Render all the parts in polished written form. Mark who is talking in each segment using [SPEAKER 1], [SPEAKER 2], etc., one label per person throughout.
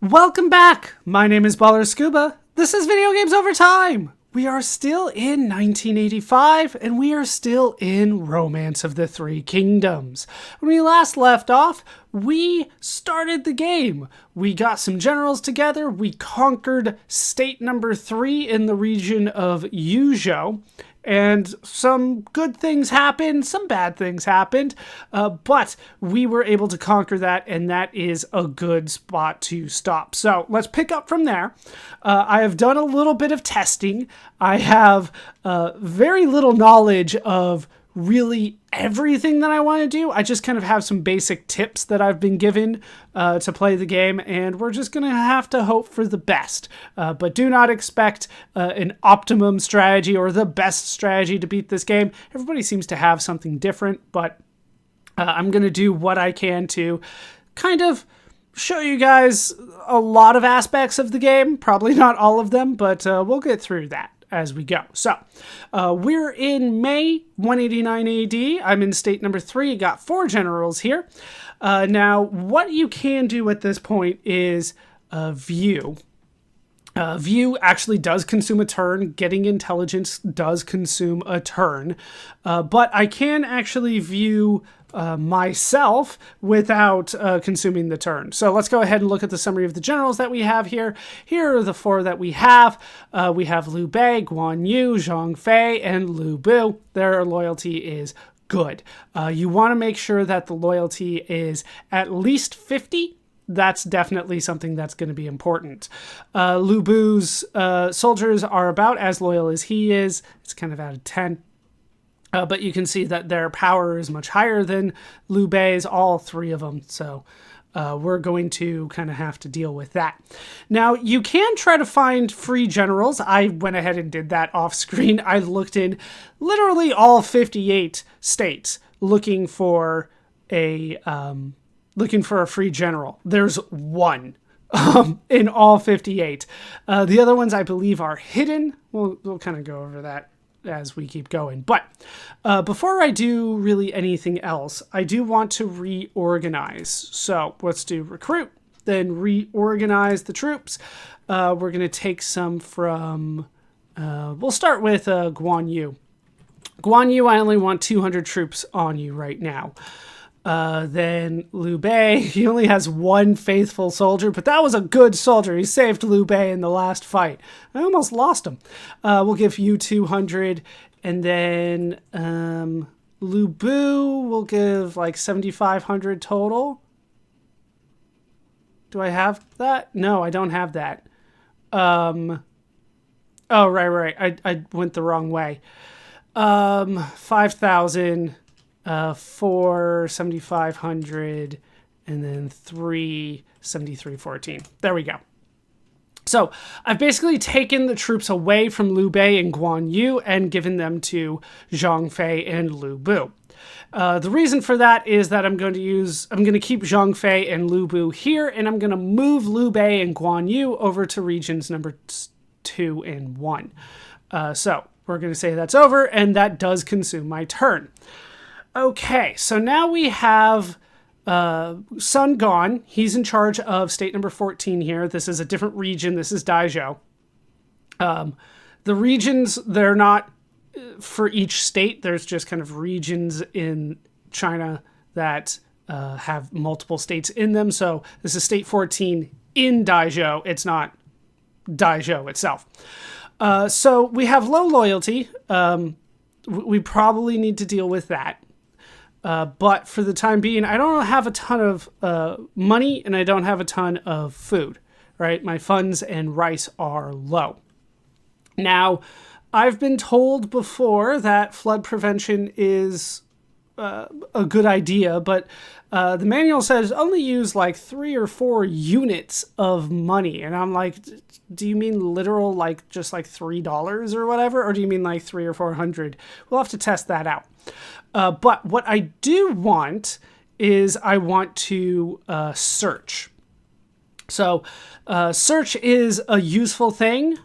[SPEAKER 1] Welcome back! My name is BallerScuba. This is Video Games Over Time! We are still in 1985, and we are still in Romance of the Three Kingdoms. When we last left off, we started the game. We got some generals together, we conquered state number 3 in the region of Yuzhou, and some good things happened, some bad things happened, but we were able to conquer that, and that is a good spot to stop. So let's pick up from there. I have done a little bit of testing. I have very little knowledge of really everything that I want to do. I just kind of have some basic tips that I've been given to play the game, and we're just going to have to hope for the best. But do not expect an optimum strategy or the best strategy to beat this game. Everybody seems to have something different, but I'm going to do what I can to kind of show you guys a lot of aspects of the game. Probably not all of them, but we'll get through that as we go. So, we're in May 189 AD. I'm in state number 3. Got 4 generals here. Now, what you can do at this point is view. View actually does consume a turn. Getting intelligence does consume a turn. But I can actually view myself without consuming the turn. So let's go ahead and look at the summary of the generals that we have here. Here are the 4 that we have. We have Liu Bei, Guan Yu, Zhang Fei, and Lu Bu. Their loyalty is good. You want to make sure that the loyalty is at least 50. That's definitely something that's going to be important. Lu Bu's soldiers are about as loyal as he is. It's kind of out of 10. But you can see that their power is much higher than Liu Bei's, all 3 of them. So we're going to kind of have to deal with that. Now, you can try to find free generals. I went ahead and did that off screen. I looked in literally all 58 states looking for a free general. There's 1 in all 58. The other ones, I believe, are hidden. We'll kind of go over that as we keep going. But before I do really anything else, I do want to reorganize. So let's do recruit, then reorganize the troops. We're going to take some from, we'll start with Guan Yu. Guan Yu, I only want 200 troops on you right now. Then Liu Bei, he only has 1 faithful soldier, but that was a good soldier. He saved Liu Bei in the last fight. I almost lost him. We'll give you 200, and then Lu Bu will give like 7,500 total. Do I have that? No, I don't have that. Oh, right. I went the wrong way. 5,000. 4 7,500, and then 3 7,314. There we go. So I've basically taken the troops away from Liu Bei and Guan Yu and given them to Zhang Fei and Lu Bu. The reason for that is that I'm going to keep Zhang Fei and Lu Bu here, and I'm going to move Liu Bei and Guan Yu over to regions number 2 and 1. So we're going to say that's over, and that does consume my turn. Okay, so now we have Sun gone. He's in charge of state number 14 here. This is a different region. This is Daizhou. The regions, they're not for each state. There's just kind of regions in China that have multiple states in them. So this is state 14 in Daizhou. It's not Daizhou itself. So we have low loyalty. We probably need to deal with that. But for the time being, I don't have a ton of money, and I don't have a ton of food, right? My funds and rice are low. Now, I've been told before that flood prevention is a good idea, but the manual says only use like 3 or 4 units of money. And I'm like, do you mean literal, like just like $3 or whatever? Or do you mean like 300 or 400? We'll have to test that out. But what I do want is I want to search. So search is a useful thing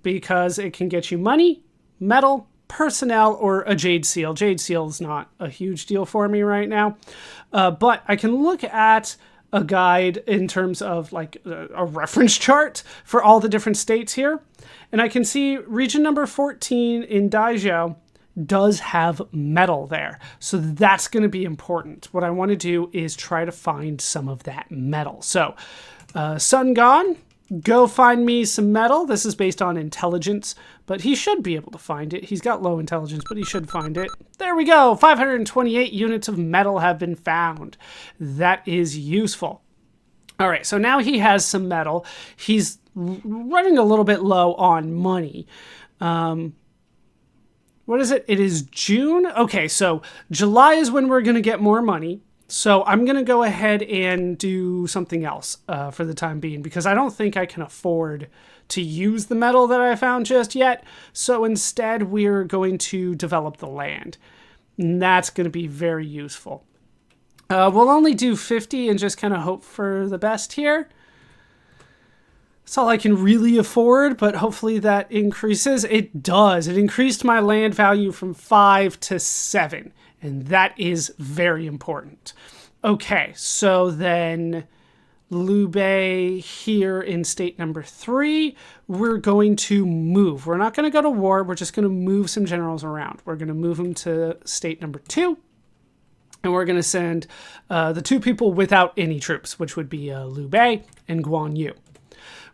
[SPEAKER 1] because it can get you money, metal, personnel, or a Jade Seal. Jade Seal is not a huge deal for me right now. But I can look at a guide in terms of like a reference chart for all the different states here. And I can see region number 14 in Daizhou does have metal there. So that's going to be important. What I want to do is try to find some of that metal. So Sun Gone, go find me some metal. This is based on intelligence, but he should be able to find it. He's got low intelligence, but he should find it. There we go. 528 units of metal have been found. That is useful. All right, so now he has some metal. He's running a little bit low on money. What is it? It is June? Okay, so July is when we're going to get more money. So I'm going to go ahead and do something else for the time being, because I don't think I can afford to use the metal that I found just yet. So instead, we're going to develop the land. And that's going to be very useful. We'll only do 50 and just kind of hope for the best here. That's all I can really afford, but hopefully that increases. It does. It increased my land value from 5 to 7, and that is very important. Okay, so then Liu Bei here in state number 3, we're going to move. We're not going to go to war. We're just going to move some generals around. We're going to move them to state number 2, and we're going to send the 2 people without any troops, which would be Liu Bei and Guan Yu.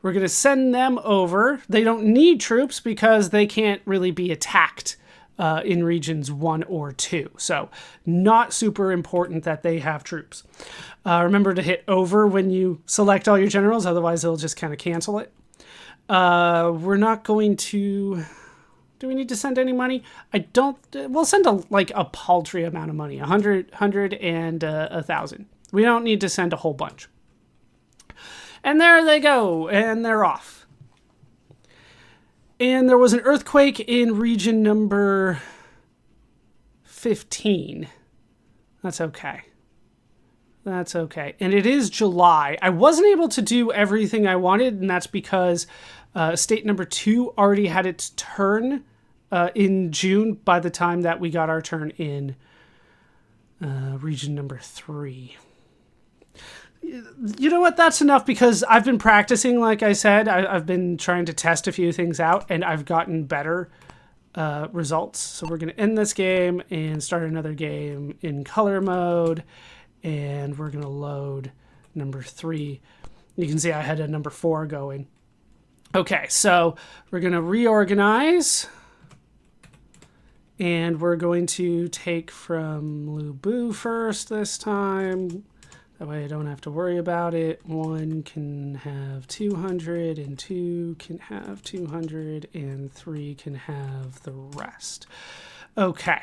[SPEAKER 1] We're going to send them over. They don't need troops because they can't really be attacked in regions 1 or 2. So not super important that they have troops. Remember to hit over when you select all your generals, otherwise it'll just kind of cancel it. We're not going to... Do we need to send any money? I don't... We'll send a paltry amount of money, 100 and 1,000. We don't need to send a whole bunch. And there they go, and they're off. And there was an earthquake in region number 15. That's okay. That's okay. And it is July. I wasn't able to do everything I wanted, and that's because state number 2 already had its turn in June by the time that we got our turn in region number 3. You know what? That's enough, because I've been practicing, like I said. I've been trying to test a few things out, and I've gotten better results. So we're going to end this game and start another game in color mode, and we're going to load number 3. You can see I had a number 4 going. Okay, so we're going to reorganize, and we're going to take from Lu Bu first this time. That way I don't have to worry about it. 1 can have 200, and 2 can have 200, and 3 can have the rest. Okay,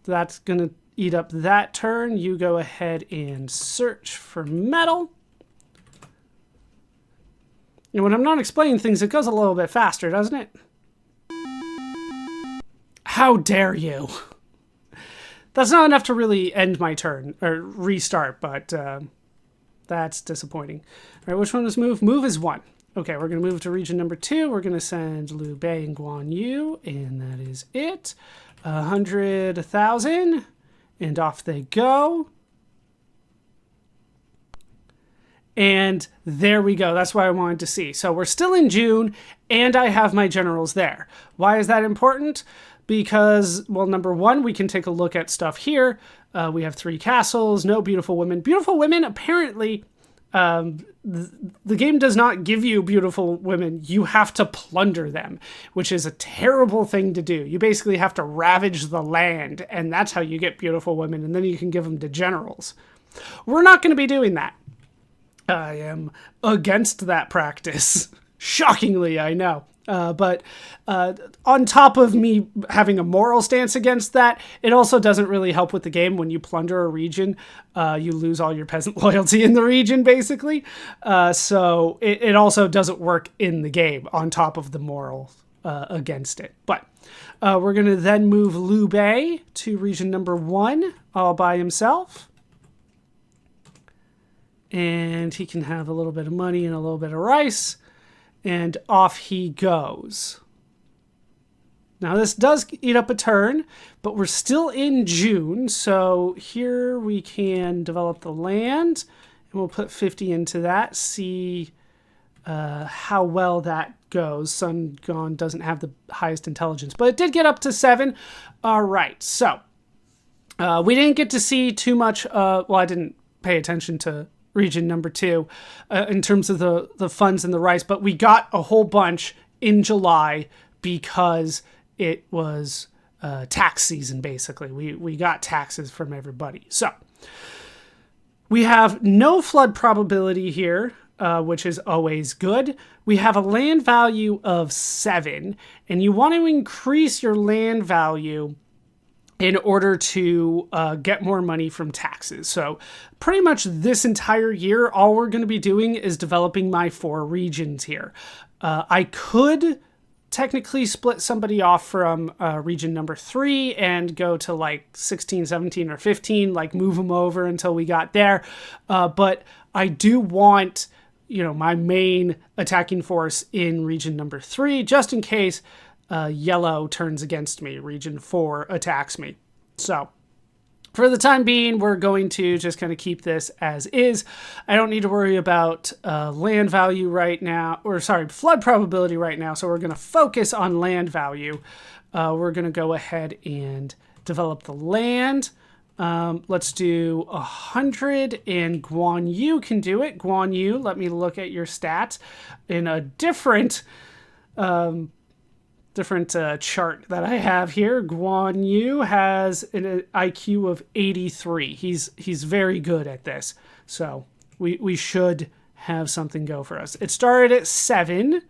[SPEAKER 1] that's going to eat up that turn. You go ahead and search for metal. And when I'm not explaining things, it goes a little bit faster, doesn't it? How dare you? That's not enough to really end my turn, or restart, but... that's disappointing. All right, which one is move? Move is 1. Okay, we're going to move to region number 2. We're going to send Liu Bei and Guan Yu, and that is it. 100, 1,000, and off they go. And there we go. That's what I wanted to see. So we're still in June, and I have my generals there. Why is that important? Because, well, number 1, we can take a look at stuff here. We have 3 castles, no beautiful women. Beautiful women, apparently, the game does not give you beautiful women. You have to plunder them, which is a terrible thing to do. You basically have to ravage the land, and that's how you get beautiful women, and then you can give them to generals. We're not going to be doing that. I am against that practice. Shockingly, I know. But on top of me having a moral stance against that, it also doesn't really help with the game. When you plunder a region, you lose all your peasant loyalty in the region, basically. So it also doesn't work in the game on top of the moral against it. But we're going to then move Liu Bei to region number 1 all by himself. And he can have a little bit of money and a little bit of rice. And off he goes. Now this does eat up a turn, but we're still in June. So here we can develop the land, we'll put 50 into that, see how well that goes. Sun Gone doesn't have the highest intelligence, but it did get up to 7. All right, so we didn't get to see too much. Well, I didn't pay attention to region number 2 in terms of the funds and the rice, but we got a whole bunch in July because it was tax season, basically. We got taxes from everybody. So we have no flood probability here, which is always good. We have a land value of 7, and you want to increase your land value in order to get more money from taxes. So pretty much this entire year, all we're going to be doing is developing my 4 regions here. I could technically split somebody off from region number 3 and go to like 16, 17, or 15, like move them over until we got there. But I do want, my main attacking force in region number 3, just in case yellow turns against me, region 4 attacks me. So for the time being, we're going to just kind of keep this as is. I don't need to worry about land value right now, flood probability right now. So we're going to focus on land value. We're going to go ahead and develop the land. Let's do 100, and Guan Yu can do it. Guan Yu, let me look at your stats in a different chart that I have here. Guan Yu has an IQ of 83. He's very good at this. So we should have something go for us. It started at 7,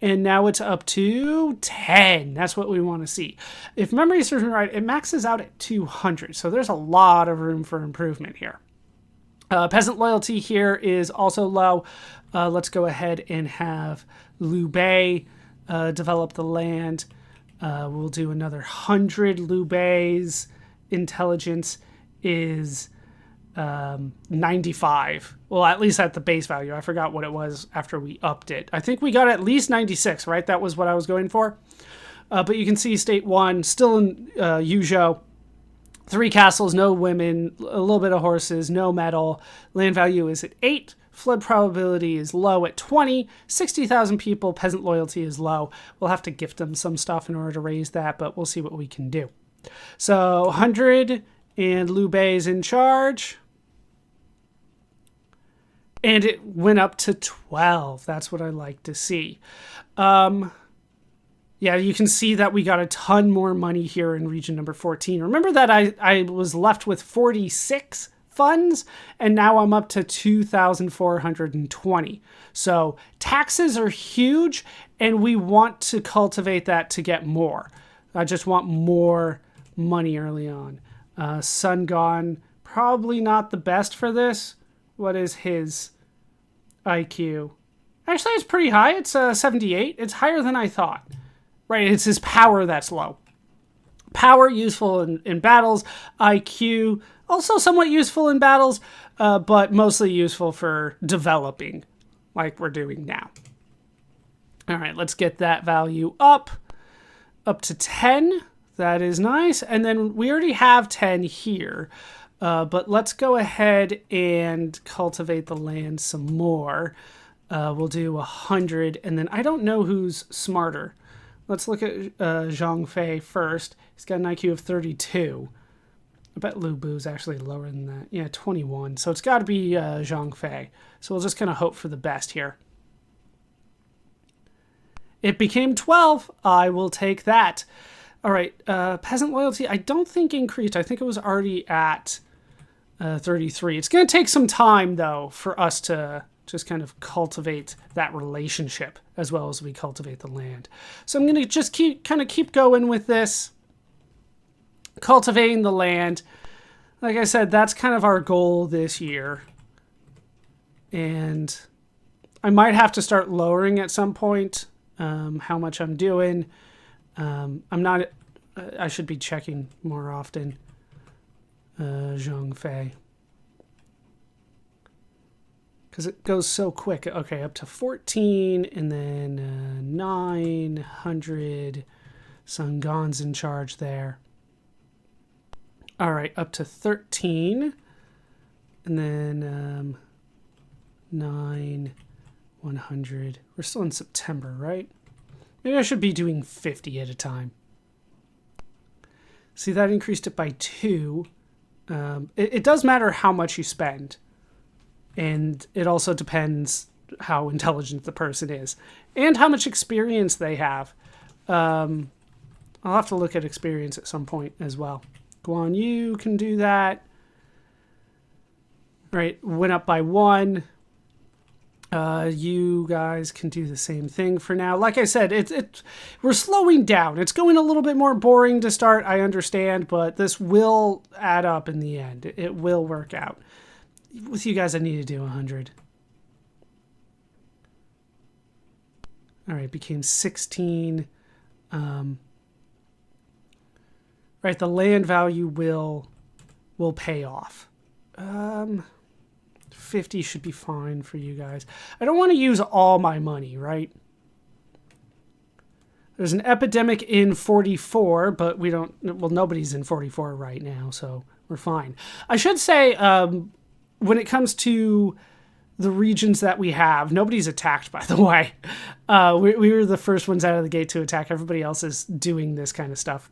[SPEAKER 1] and now it's up to 10. That's what we want to see. If memory serves me right, it maxes out at 200. So there's a lot of room for improvement here. Peasant loyalty here is also low. Let's go ahead and have Liu Bei develop the land. We'll do another 100 Liu Bei's intelligence is 95. Well, at least at the base value. I forgot what it was after we upped it. I think we got at least 96, right? That was what I was going for. But you can see state 1 still in Yuzhou. 3 castles, no women, a little bit of horses, no metal. Land value is at 8. Flood probability is low at 20. 60,000 people. Peasant loyalty is low. We'll have to gift them some stuff in order to raise that, but we'll see what we can do. So 100, and Liu Bei is in charge. And it went up to 12. That's what I like to see. Yeah, you can see that we got a ton more money here in region number 14. Remember that I was left with 46 funds, and now I'm up to 2,420. So taxes are huge, and we want to cultivate that to get more. I just want more money early on. Sun Gone, probably not the best for this. What is his IQ? Actually, it's pretty high. It's 78. It's higher than I thought. Right, it's his power that's low. Power, useful in battles. IQ, also somewhat useful in battles, but mostly useful for developing, like we're doing now. All right, let's get that value up to 10. That is nice. And then we already have 10 here, but let's go ahead and cultivate the land some more. We'll do 100, and then I don't know who's smarter. Let's look at Zhang Fei first. He's got an IQ of 32. I bet Lu Bu's actually lower than that. Yeah, 21. So it's got to be Zhang Fei. So we'll just kind of hope for the best here. It became 12. I will take that. All right, peasant loyalty, I don't think increased. I think it was already at 33. It's going to take some time, though, for us to just kind of cultivate that relationship as well as we cultivate the land. So I'm going to just keep going with this, cultivating the land. Like I said, that's kind of our goal this year. And I might have to start lowering at some point how much I'm doing. I should be checking more often. Zhang Fei. Because it goes so quick. Okay, up to 14, and then 900. Sun Gon's in charge there. All right, up to 13. And then 9, 100. We're still in September, right? Maybe I should be doing 50 at a time. See, that increased it by 2. It does matter how much you spend. And it also depends how intelligent the person is. And how much experience they have. I'll have to look at experience at some point as well. Guan Yu can do that. Right, went up by 1. You guys can do the same thing for now. Like I said, we're slowing down. It's going a little bit more boring to start, I understand, but this will add up in the end. It will work out. With you guys, I need to do 100. All right, became 16. Right, the land value will pay off. 50 should be fine for you guys. I don't want to use all my money, right? There's an epidemic in 44, but we don't... Well, nobody's in 44 right now, so we're fine. I should say, when it comes to the regions that we have, nobody's attacked, by the way. We were the first ones out of the gate to attack. Everybody else is doing this kind of stuff.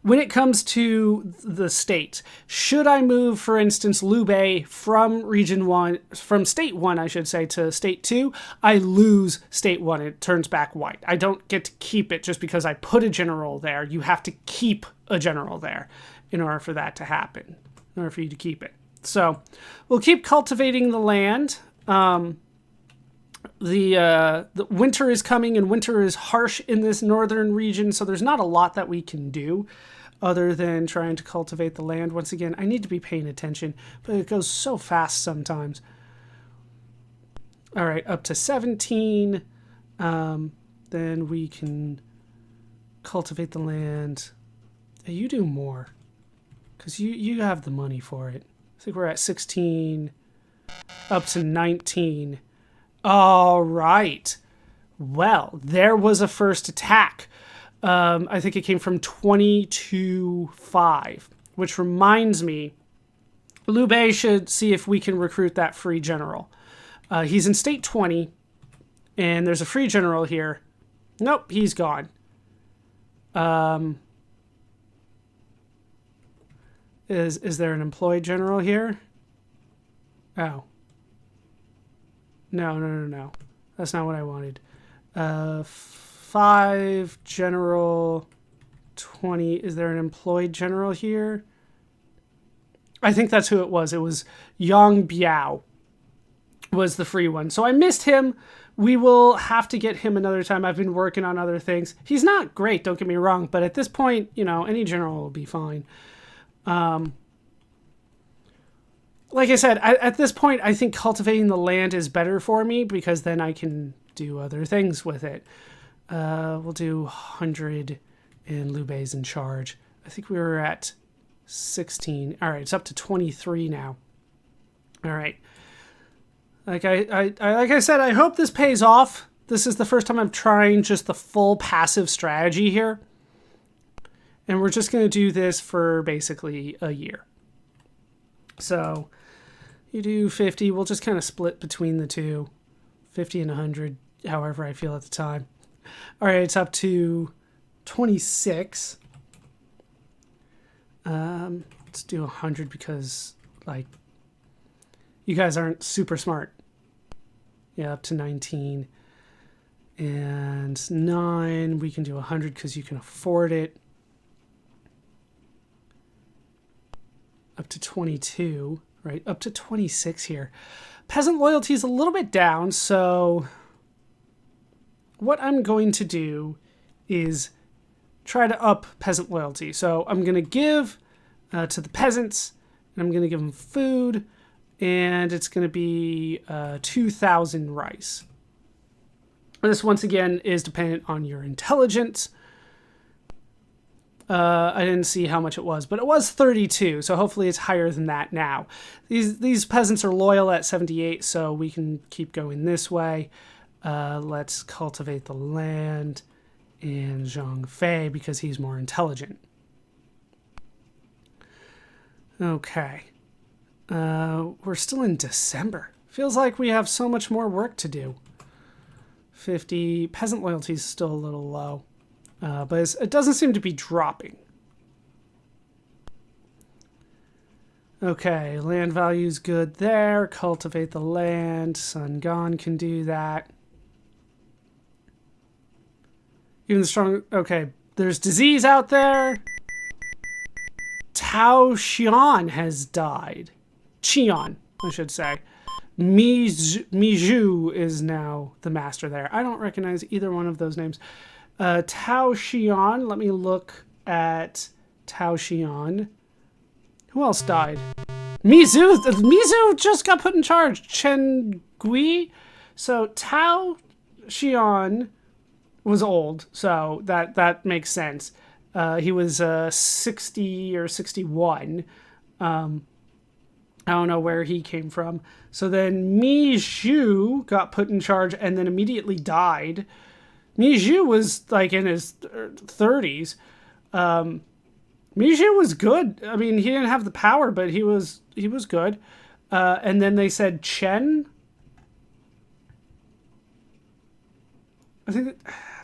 [SPEAKER 1] When it comes to the state, should I move, for instance, Liu from region 1, from state 1, I should say, to state 2, I lose state 1. It turns back white. I don't get to keep it just because I put a general there. You have to keep a general there in order for that to happen, in order for you to keep it. So we'll keep cultivating the land. The winter is coming, and winter is harsh in this northern region, so there's not a lot that we can do other than trying to cultivate the land. Once again, I need to be paying attention, but it goes so fast sometimes. All right, up to 17. Then we can cultivate the land. You do more, because you have the money for it. I think we're at 16, up to 19. All right. Well, there was a first attack. I think it came from 20 to 5, which reminds me, Liu Bei should see if we can recruit that free general. He's in state 20, and there's a free general here. Nope, he's gone. Is there an employed general here? Oh. No. That's not what I wanted. 5 general, 20. Is there an employed general here? I think that's who it was. It was Yang Biao was the free one. So I missed him. We will have to get him another time. I've been working on other things. He's not great, don't get me wrong, but at this point, you know, any general will be fine. Like I said, at this point, I think cultivating the land is better for me because then I can do other things with it. We'll do 100 and Liu Bei's in charge. I think we were at 16. All right, it's up to 23 now. All right. Like I said, I hope this pays off. This is the first time I'm trying just the full passive strategy here. And we're just going to do this for basically a year. So you do 50. We'll just kind of split between the two. 50 and 100, however I feel at the time. All right, it's up to 26. Let's do 100 because, like, you guys aren't super smart. Yeah, up to 19. And 9, we can do 100 because you can afford it. Up to 22, right? Up to 26 here. Peasant loyalty is a little bit down, so what I'm going to do is try to up peasant loyalty. So I'm going to give to the peasants, and I'm going to give them food, and it's going to be 2,000 rice. This, once again, is dependent on your intelligence. I didn't see how much it was, but it was 32, so hopefully it's higher than that now. These peasants are loyal at 78, so we can keep going this way. Let's cultivate the land in Zhang Fei because he's more intelligent. Okay. We're still in December. Feels like we have so much more work to do. 50. Peasant loyalty is still a little low. But it doesn't seem to be dropping. Okay, land value's good there. Cultivate the land. Sun Gone can do that. Even the strong... Okay, there's disease out there. Tao Xian has died. Qian, I should say. Miju is now the master there. I don't recognize either one of those names. Tao Xian. Let me look at Tao Xian. Who else died? Mizu just got put in charge. Chen Gui. So Tao Xian was old, so that makes sense. He was 60 or 61. I don't know where he came from. So then Mi Zhu got put in charge and then immediately died. Mi Zhu was like in his 30s. Mi Zhu was good. I mean, he didn't have the power, but he was good. And then they said Chen. I think,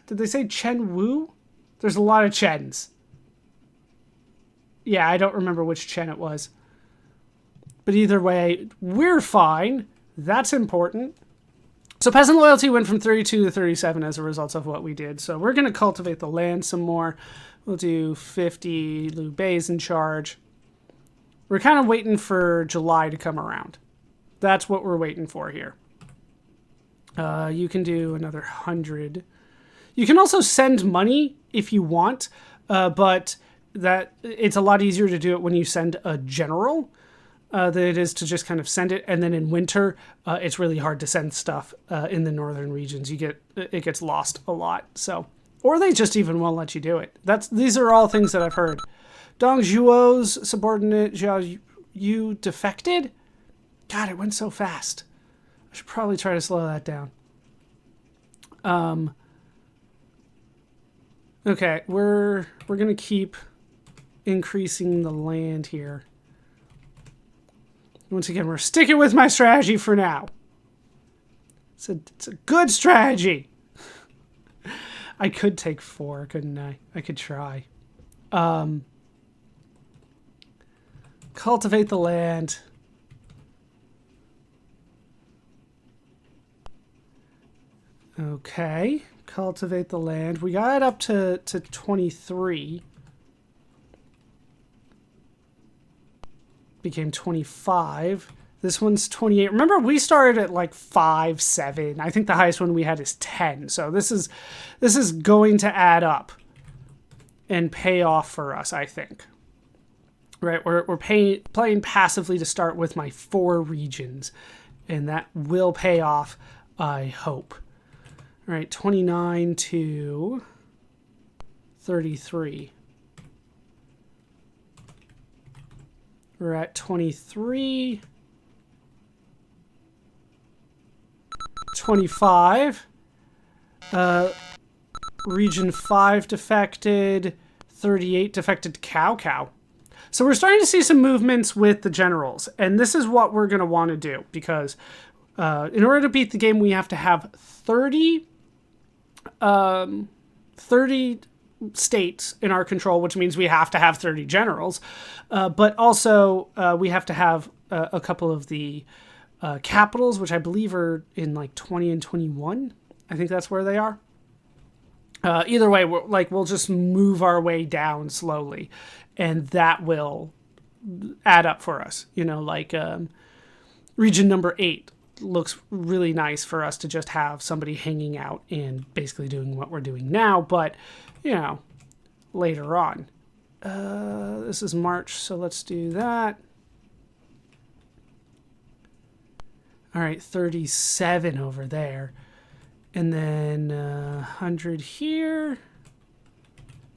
[SPEAKER 1] did they say Chen Wu? There's a lot of Chens. Yeah, I don't remember which Chen it was. But either way, we're fine. That's important. So peasant loyalty went from 32 to 37 as a result of what we did. So we're going to cultivate the land some more. We'll do 50. Liu Bei's in charge. We're kind of waiting for July to come around. That's what we're waiting for here. You can do another 100. You can also send money if you want, but it's a lot easier to do it when you send a general than it is to just kind of send it. And then in winter, it's really hard to send stuff in the northern regions. It gets lost a lot. So, or they just even won't let you do it. These are all things that I've heard. Dong Zhuo's subordinate Zhao Yu defected. God, it went so fast. I should probably try to slow that down. Okay, we're gonna keep increasing the land here. Once again, we're sticking with my strategy for now. It's a good strategy. I could take 4, couldn't I? I could try. Cultivate the land. Okay, cultivate the land. We got it up to 23. Became 25. This one's 28. Remember, we started at like 5, 7. I think the highest one we had is 10. So this is going to add up and pay off for us, I think. Right, we're playing passively to start with my 4 regions, and that will pay off, I hope. All right, 29 to 33. We're at 23. 25. Region 5 defected. 38 defected Cow. So we're starting to see some movements with the generals. And this is what we're going to want to do. Because in order to beat the game, we have to have 30 states in our control, which means we have to have 30 generals. But also, we have to have a couple of the capitals, which I believe are in like 20 and 21. I think that's where they are. Either way, we'll just move our way down slowly, and that will add up for us. You know, like region number 8 looks really nice for us to just have somebody hanging out and basically doing what we're doing now, but you know, later on. This is March, so let's do that. All right, 37 over there. And then 100 here.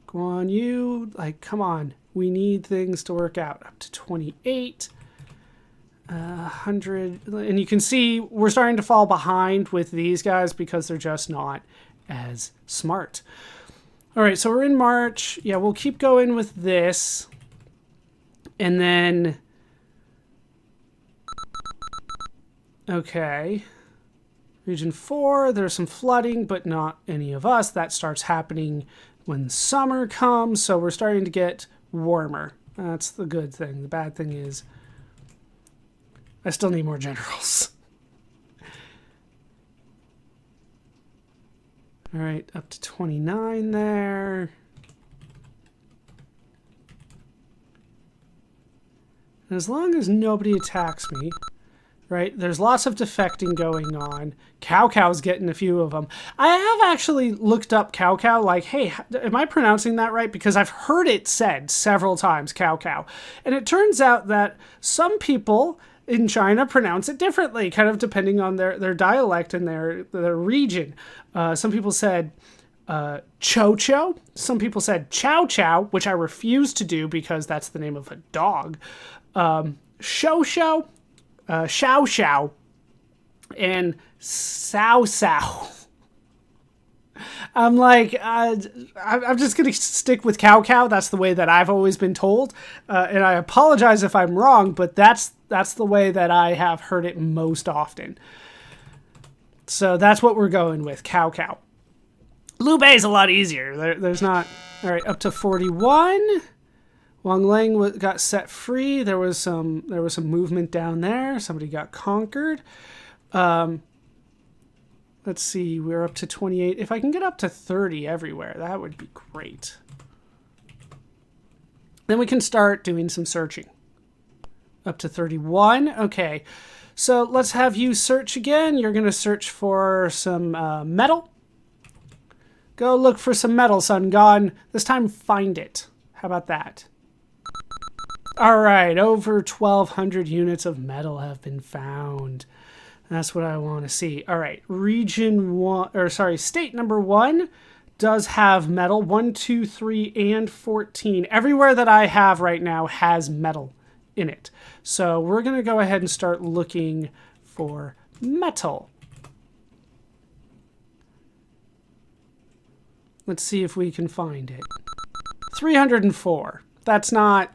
[SPEAKER 1] Guan Yu, like, come on. We need things to work out. Up to 28. 100. And you can see we're starting to fall behind with these guys because they're just not as smart. All right, so we're in March. Yeah, we'll keep going with this. And then Okay. Region 4, there's some flooding, but not any of us. That starts happening when summer comes, so we're starting to get warmer. That's the good thing. The bad thing is I still need more generals. All right, up to 29 there. And as long as nobody attacks me, right, there's lots of defecting going on. Cow's getting a few of them. I have actually looked up Cow, like, hey, am I pronouncing that right? Because I've heard it said several times, Cow. And it turns out that some people in China pronounce it differently, kind of depending on their dialect and their region. Some people said Cho. Some people said Chow, which I refuse to do because that's the name of a dog. Shao, and Sao. I'm like, I'm just going to stick with Cow. That's the way that I've always been told. And I apologize if I'm wrong, but that's the way that I have heard it most often. So that's what we're going with, Cow. Liu Bei is a lot easier. There's not... All right, up to 41. Wang Lang got set free. There was some movement down there. Somebody got conquered. Let's see. We're up to 28. If I can get up to 30 everywhere, that would be great. Then we can start doing some searching. Up to 31. Okay. So let's have you search again. You're going to search for some metal. Go look for some metal, Sun God. This time find it. How about that? All right, over 1,200 units of metal have been found. That's what I want to see. All right, state number 1 does have metal. 1, 2, 3, and 14. Everywhere that I have right now has metal in it. So we're going to go ahead and start looking for metal. Let's see if we can find it. 304. It's not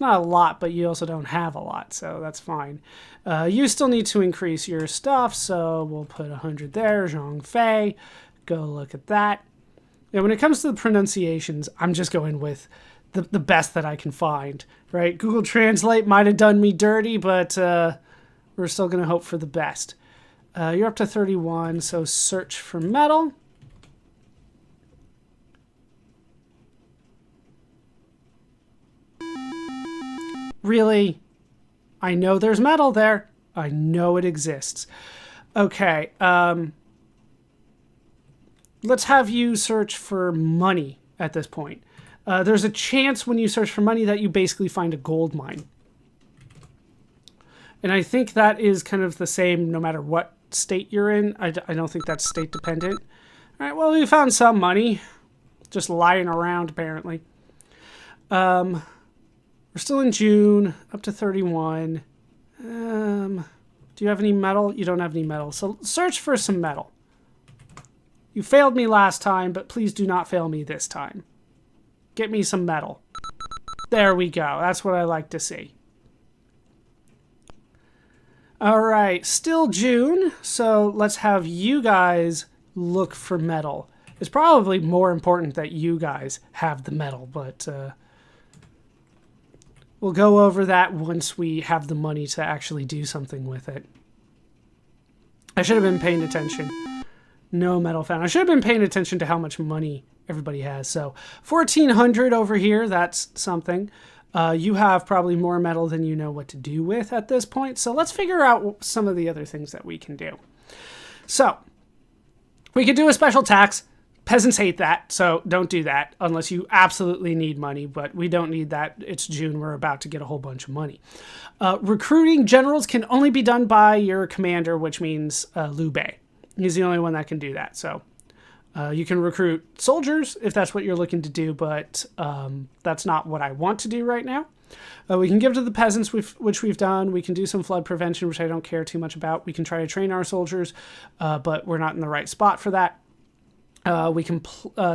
[SPEAKER 1] a lot, but you also don't have a lot, so that's fine. You still need to increase your stuff, so we'll put 100 there. Zhongfei, go look at that. And when it comes to the pronunciations, I'm just going with the best that I can find, right? Google Translate might have done me dirty, but we're still going to hope for the best. You're up to 31, so search for metal. Really? I know there's metal there. I know it exists. Okay. Let's have you search for money at this point. There's a chance when you search for money that you basically find a gold mine. And I think that is kind of the same no matter what state you're in. I don't think that's state dependent. All right, well, we found some money. Just lying around, apparently. We're still in June, up to 31. Do you have any metal? You don't have any metal. So search for some metal. You failed me last time, but please do not fail me this time. Get me some metal. There we go. That's what I like to see. All right, still June. So let's have you guys look for metal. It's probably more important that you guys have the metal, but... we'll go over that once we have the money to actually do something with it. I should have been paying attention. No metal found. I should have been paying attention to how much money everybody has. So 1,400 over here, that's something. You have probably more metal than you know what to do with at this point. So let's figure out some of the other things that we can do. So we could do a special tax. Peasants hate that, so don't do that unless you absolutely need money, but we don't need that. It's June. We're about to get a whole bunch of money. Recruiting generals can only be done by your commander, which means Liu Bei. He's the only one that can do that. So you can recruit soldiers if that's what you're looking to do, but that's not what I want to do right now. We can give to the peasants, which we've done. We can do some flood prevention, which I don't care too much about. We can try to train our soldiers, but we're not in the right spot for that. We can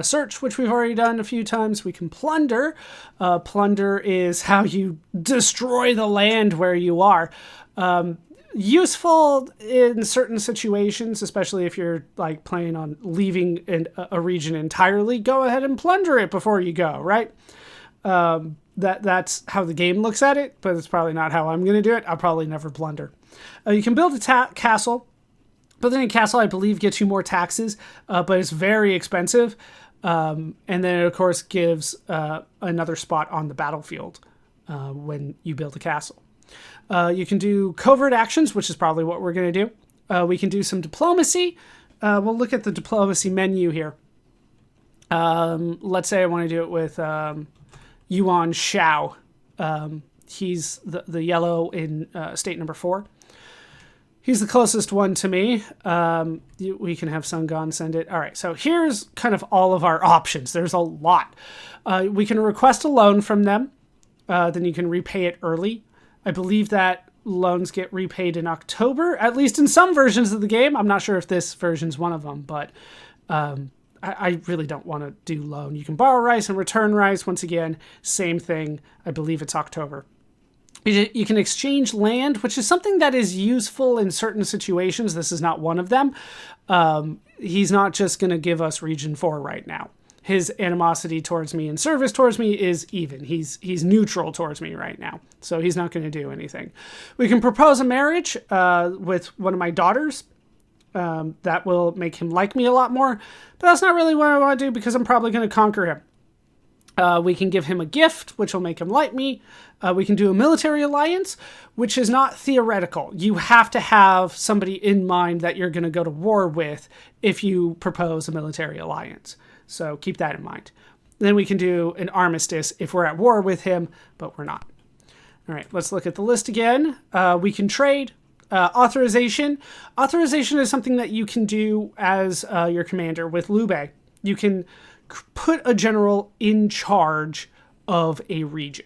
[SPEAKER 1] search, which we've already done a few times. We can plunder. Plunder is how you destroy the land where you are. Useful in certain situations, especially if you're like planning on leaving a region entirely. Go ahead and plunder it before you go, right? That's how the game looks at it, but it's probably not how I'm going to do it. I'll probably never plunder. You can build a castle. Building a castle, I believe, gets you more taxes, but it's very expensive. And then it, of course, gives another spot on the battlefield when you build a castle. You can do covert actions, which is probably what we're going to do. We can do some diplomacy. We'll look at the diplomacy menu here. Let's say I want to do it with Yuan Shao. He's the yellow in state number 4. He's the closest one to me. We can have Sun Gone send it. All right, so here's kind of all of our options. There's a lot. We can request a loan from them. Then you can repay it early. I believe that loans get repaid in October, at least in some versions of the game. I'm not sure if this version's one of them, but I really don't want to do loan. You can borrow rice and return rice. Once again, same thing. I believe it's October. You can exchange land, which is something that is useful in certain situations. This is not one of them. He's not just going to give us Region 4 right now. His animosity towards me and service towards me is even. He's neutral towards me right now, so he's not going to do anything. We can propose a marriage with one of my daughters. That will make him like me a lot more, but that's not really what I want to do because I'm probably going to conquer him. We can give him a gift, which will make him like me. We can do a military alliance, which is not theoretical. You have to have somebody in mind that you're going to go to war with if you propose a military alliance. So keep that in mind. Then we can do an armistice if we're at war with him, but we're not. All right, let's look at the list again. We can trade. Authorization. Authorization is something that you can do as your commander with Liu Bei. You can put a general in charge of a region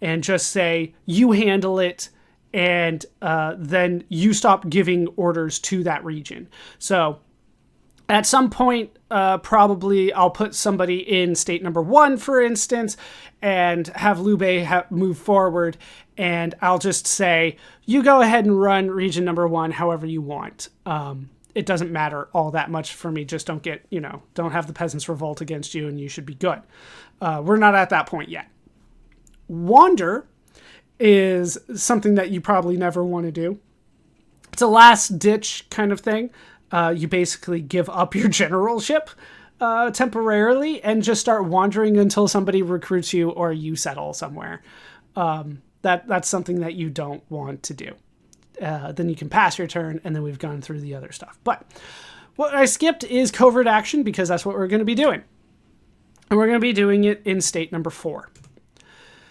[SPEAKER 1] and just say, you handle it, and then you stop giving orders to that region. So at some point, probably I'll put somebody in state number 1, for instance, and have Liu Bei move forward, and I'll just say, you go ahead and run region number 1 however you want. It doesn't matter all that much for me. Just don't have the peasants revolt against you, and you should be good. We're not at that point yet. Wander is something that you probably never want to do. It's a last ditch kind of thing. You basically give up your generalship temporarily and just start wandering until somebody recruits you or you settle somewhere. That's something that you don't want to do. Then you can pass your turn, and then we've gone through the other stuff. But what I skipped is covert action because that's what we're going to be doing. And we're going to be doing it in state number 4.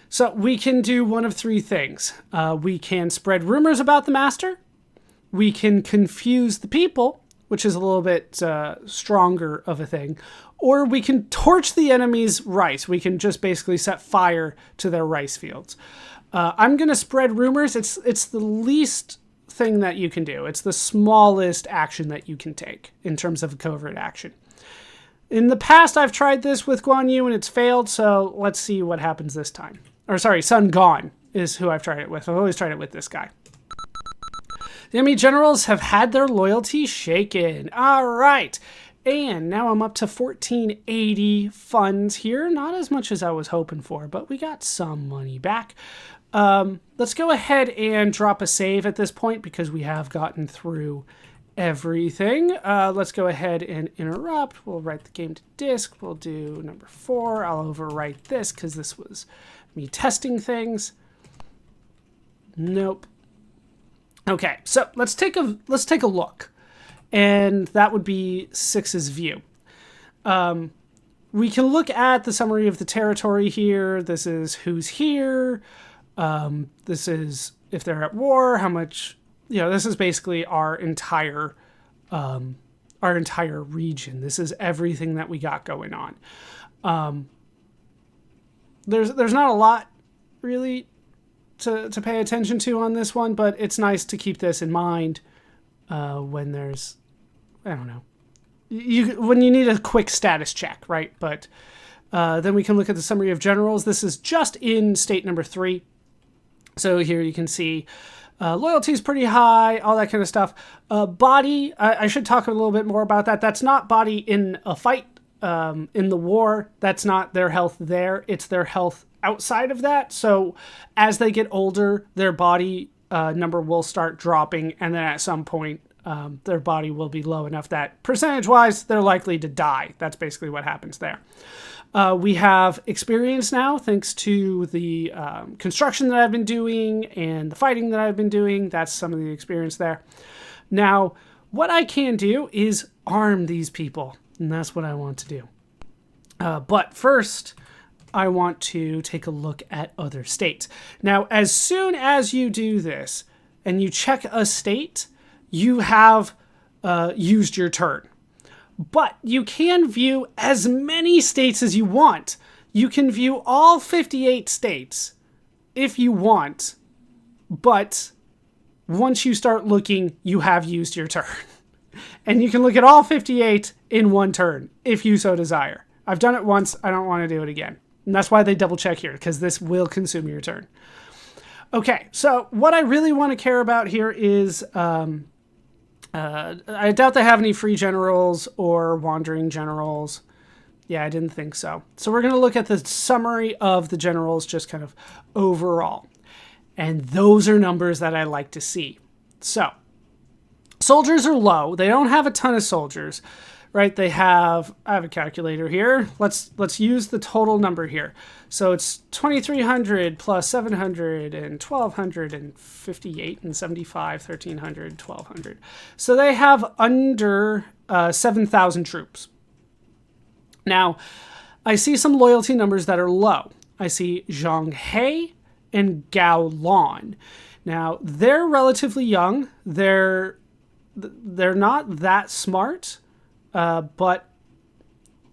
[SPEAKER 1] So we can do one of 3 things. We can spread rumors about the master. We can confuse the people, which is a little bit stronger of a thing. Or we can torch the enemy's rice. We can just basically set fire to their rice fields. I'm going to spread rumors. It's the least thing that you can do. It's the smallest action that you can take in terms of covert action. In the past, I've tried this with Guan Yu and it's failed, so let's see what happens this time. Or sorry, Sun Gone is who I've tried it with. I've always tried it with this guy. The enemy generals have had their loyalty shaken. All right. And now I'm up to 1480 funds here. Not as much as I was hoping for, but we got some money back. Let's go ahead and drop a save at this point because we have gotten through everything. Let's go ahead and interrupt. We'll write the game to disk. We'll do number 4. I'll overwrite this because this was me testing things. Nope. Okay, so let's take a look. And that would be 6's view. We can look at the summary of the territory here. This is who's here. This is if they're at war, how much, this is basically our entire region. This is everything that we got going on. There's not a lot really to pay attention to on this one, but it's nice to keep this in mind when there's, I don't know, when you need a quick status check, right? But then we can look at the summary of generals. This is just in state number 3. So here you can see Loyalty is pretty high, all that kind of stuff. Body, I should talk a little bit more about that. That's not body in a fight, in the war. That's not their health there. It's their health outside of that. So as they get older, their body number will start dropping, and then at some point, their body will be low enough that percentage-wise, they're likely to die. That's basically what happens there. We have experience now, thanks to the construction that I've been doing and the fighting that I've been doing. That's some of the experience there. Now, what I can do is arm these people, and that's what I want to do. But first, I want to take a look at other states. Now, as soon as you do this and you check a state, you have used your turn. But you can view as many states as you want. You can view all 58 states if you want. But once you start looking, you have used your turn. And you can look at all 58 in one turn, if you so desire. I've done it once. I don't want to do it again. And that's why they double check here, because this will consume your turn. Okay, so what I really want to care about here is... I doubt they have any free generals or wandering generals. Yeah, I didn't think so. So we're going to look at the summary of the generals just kind of overall. And those are numbers that I like to see. So, soldiers are low. They don't have a ton of soldiers, right? They have, I have a calculator here. Let's use the total number here. So it's 2,300 plus 700 and 1,200 and 58 and 75, 1,300, 1,200. So they have under 7,000 troops. Now, I see some loyalty numbers that are low. I see Zhang He and Gao Lan. Now, they're relatively young. They're not that smart, but,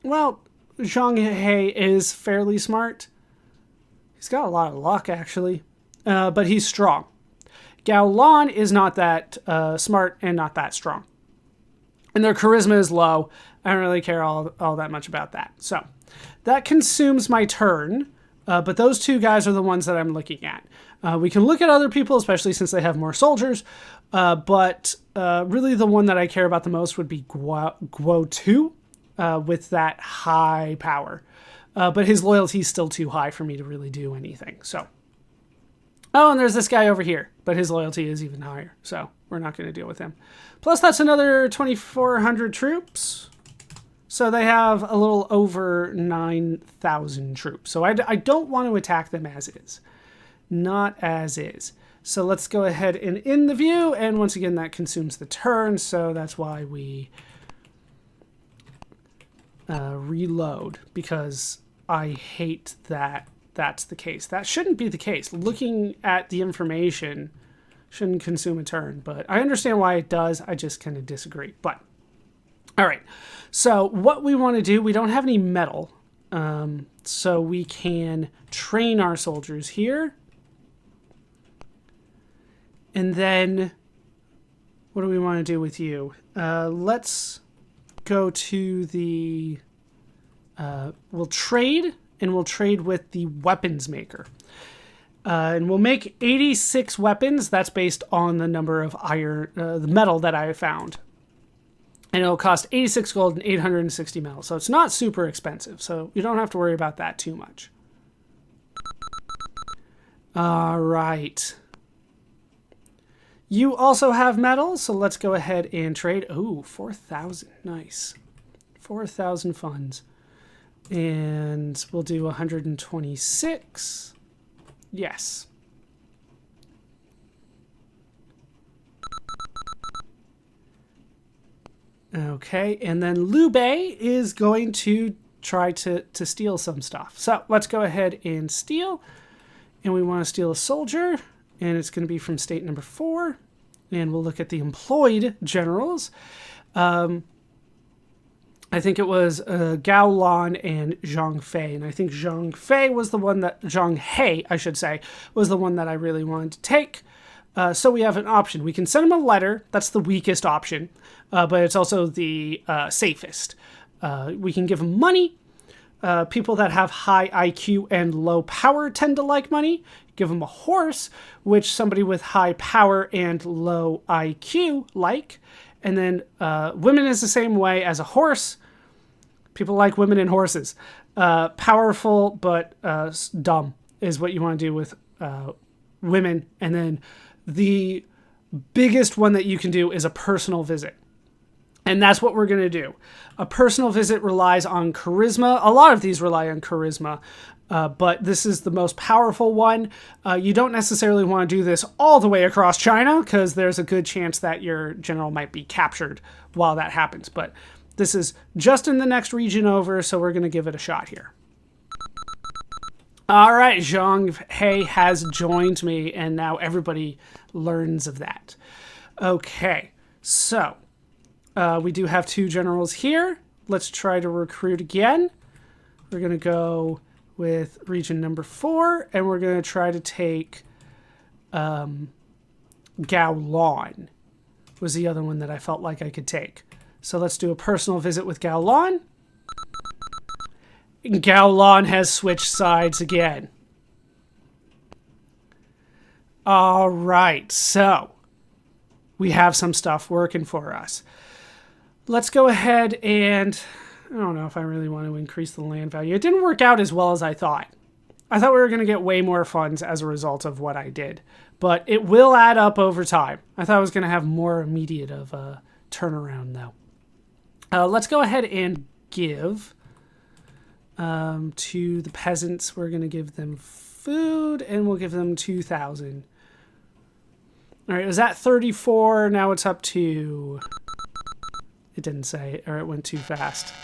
[SPEAKER 1] well, Zhang He is fairly smart. He's got a lot of luck, actually, but he's strong. Gao Lan is not that smart and not that strong. And their charisma is low. I don't really care all that much about that. So that consumes my turn, but those two guys are the ones that I'm looking at. We can look at other people, especially since they have more soldiers, but really the one that I care about the most would be Guo 2. With that high power. But his loyalty is still too high for me to really do anything. So, oh, and there's this guy over here, but his loyalty is even higher. So we're not going to deal with him. Plus, that's another 2,400 troops. So they have a little over 9,000 troops. So I don't want to attack them as is. Not as is. So let's go ahead and end the view. And once again, that consumes the turn. So that's why we... reload, because I hate that that's the case. That shouldn't be the case. Looking at the information shouldn't consume a turn, but I understand why it does. I just kind of disagree. But all right, so what we want to do, we don't have any metal, so we can train our soldiers here. And then what do we want to do with you? Let's go to the, we'll trade, and we'll trade with the weapons maker. And we'll make 86 weapons. That's based on the number of iron, the metal that I found. And it'll cost 86 gold and 860 metal. So it's not super expensive. So you don't have to worry about that too much. All right. You also have metal, so let's go ahead and trade. Oh, 4,000. Nice. 4,000 funds. And we'll do 126. Yes. Okay, and then Liu Bei is going to try to steal some stuff. So let's go ahead and steal. And we want to steal a soldier. And it's going to be from state number 4. And we'll look at the employed generals. I think it was Gao Lan and Zhang Fei. And I think Zhang Fei was the one that... Zhang He, I should say, was the one that I really wanted to take. So we have an option. We can send him a letter. That's the weakest option. But it's also the safest. We can give him money. People that have high IQ and low power tend to like money. give them a horse, which somebody with high power and low IQ like. And then women is the same way as a horse. People like women and horses. Powerful but dumb is what you want to do with women. And then the biggest one that you can do is a personal visit. And that's what we're going to do. A personal visit relies on charisma. A lot of these rely on charisma, but this is the most powerful one. You don't necessarily want to do this all the way across China because there's a good chance that your general might be captured while that happens. But this is just in the next region over, so we're going to give it a shot here. All right, Zhang He has joined me, and now everybody learns of that. Okay, so we do have 2 generals here. Let's try to recruit again. We're going to go with region number 4, and we're going to try to take Gaolan was the other one that I felt like I could take. So let's do a personal visit with Gaolan. Gaolan has switched sides again. All right, so we have some stuff working for us. Let's go ahead and, I don't know if I really want to increase the land value. It didn't work out as well as I thought. I thought we were going to get way more funds as a result of what I did, but it will add up over time. I thought I was going to have more immediate of a turnaround though. Let's go ahead and give to the peasants. We're going to give them food, and we'll give them 2,000. All right, it was at 34. Now it's up to... It didn't say, or it went too fast.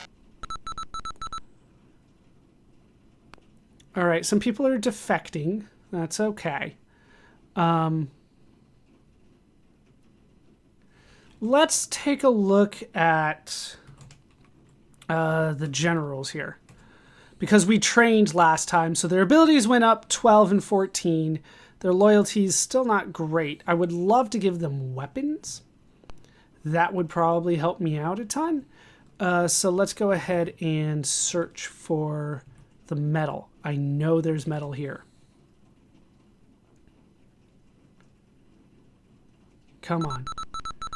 [SPEAKER 1] All right, some people are defecting. That's okay. Let's take a look at the generals here. Because we trained last time, so their abilities went up 12 and 14. Their loyalty is still not great. I would love to give them weapons. That would probably help me out a ton. So let's go ahead and search for the metal. I know there's metal here. Come on.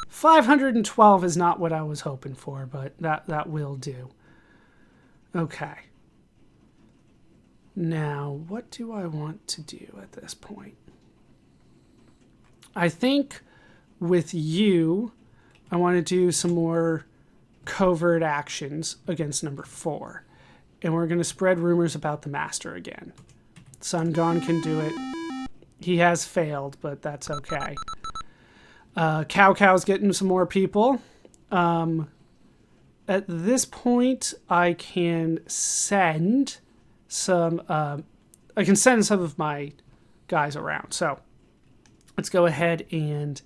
[SPEAKER 1] 512 is not what I was hoping for, but that will do. Okay. Now, what do I want to do at this point? I think with you, I want to do some more covert actions against number 4. And we're going to spread rumors about the master again. Sun Gone can do it. He has failed, but that's okay. Cao Cao's getting some more people. At this point, I can send some of my guys around. So let's go ahead and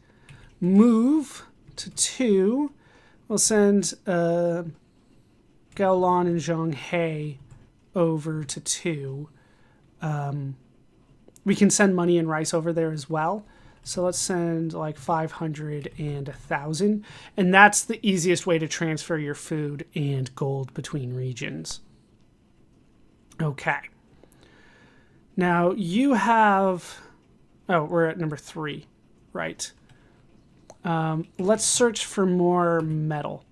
[SPEAKER 1] move to 2. We'll send Gaolan and Zhang He over to 2. We can send money and rice over there as well. So let's send like 500 and 1,000. And that's the easiest way to transfer your food and gold between regions. Okay. Now you have... Oh, we're at number 3, right? Let's search for more metal.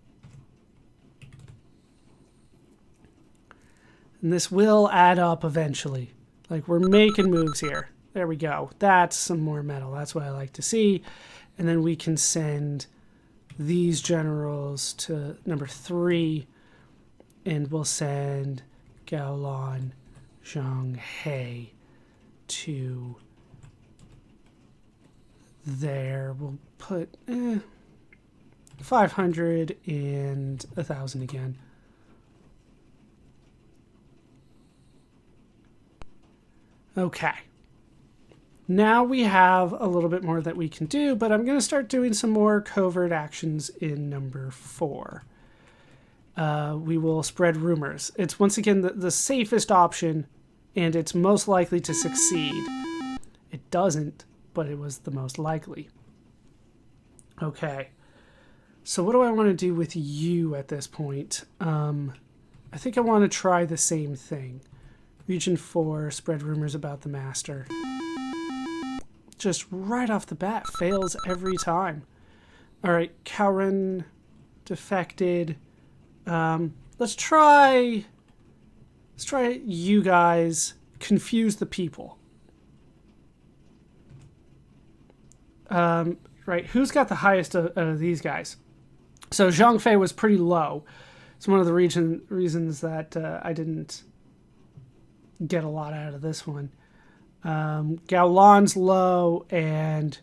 [SPEAKER 1] And this will add up eventually. Like, we're making moves here. There we go. That's some more metal. That's what I like to see. And then we can send these generals to number 3. And we'll send Gaolan, Zhang He to there. We'll put 500 and 1,000 again. Okay. Now we have a little bit more that we can do, but I'm going to start doing some more covert actions in number 4. We will spread rumors. It's once again the safest option, and it's most likely to succeed. It doesn't, but it was the most likely. Okay. So what do I want to do with you at this point? I think I want to try the same thing. Region 4, spread rumors about the master. just right off the bat fails every time. All right, Kauren defected. Let's try you guys. Confuse the people. Right, who's got the highest of these guys? So Zhang Fei was pretty low. It's one of the reasons that I didn't get a lot out of this one. Gao Lan's low, and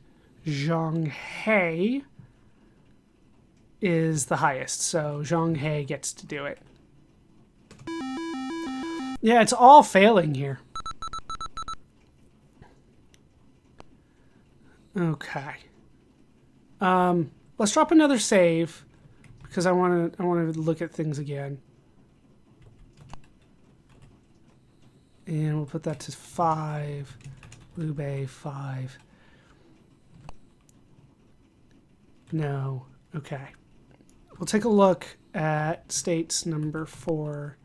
[SPEAKER 1] Zhang He is the highest. So Zhang He gets to do it. Yeah, it's all failing here. Okay. Let's drop another save because I want to look at things again. And we'll put that to 5. Liu Bei 5. No. Okay. We'll take a look at states number 4